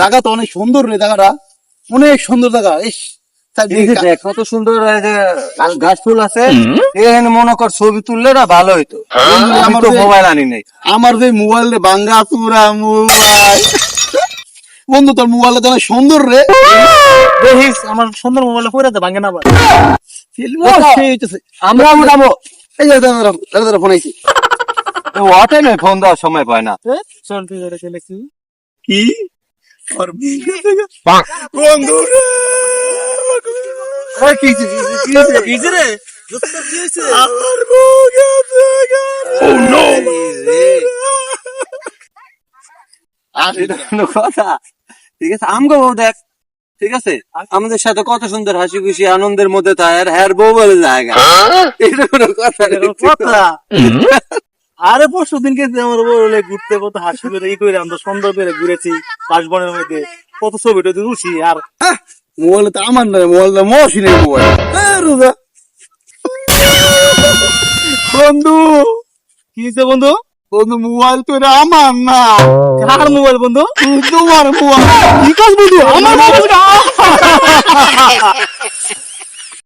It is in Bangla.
জায়গা তো অনেক সুন্দর রে, জায়গাটা অনেক সুন্দর জায়গা। ইস দেখ কত সুন্দর গাছ ফুল আছে, এখানে মনে কর ছবি তুললে না ভালো হইতো। আমি তো মোবাইল আনি নাই। আমার যে মোবাইল রে ভাঙ্গা চুরা মোবাইল, বন্ধু তোর মোবাইলটা তো অনেক সুন্দর রে। দেখিস আমার সুন্দর মোবাইলে পড়ে তো ভাঙে না আবার। আমরা উঠাবো। এই যে দাদা ফোন আইছি। হোটেলে ফোন দেওয়ার সময় পায় না। চল তুই ওরা চলে কি কি বন্ধু কিছে রে দোস্ত কি হইছে? আমার বউ গেছে। Oh no! আর এটা কোনো কথা? ঠিক আছে, আমগো বউ দেখ, ঠিক আছে, আমাদের সাথে কত সুন্দর হাসি খুশি আনন্দের মধ্যে থাকে, আর হ্যার বউ বলে জায়গা। এটা কোনো কথা না। কথা আরে পরশু দিন গেছি আমার বলে ঘুরতে, কত হাসি করে ই করে আমরা সুন্দর করে ঘুরেছি বাসবনের মধ্যে, কত ছবি টবি তুলছি। আর মোবাইল তো আমার নয়, মোবাইলটা মশিনের মোবাইল। রোজা বন্ধু, কি হয়েছে বন্ধু? বন্ধু মোবাইল তো এটা আমার না, কার মোবাইল বন্ধু? তোমার মোবাইল। কি কাজ বন্ধু? আমার মোবাইল।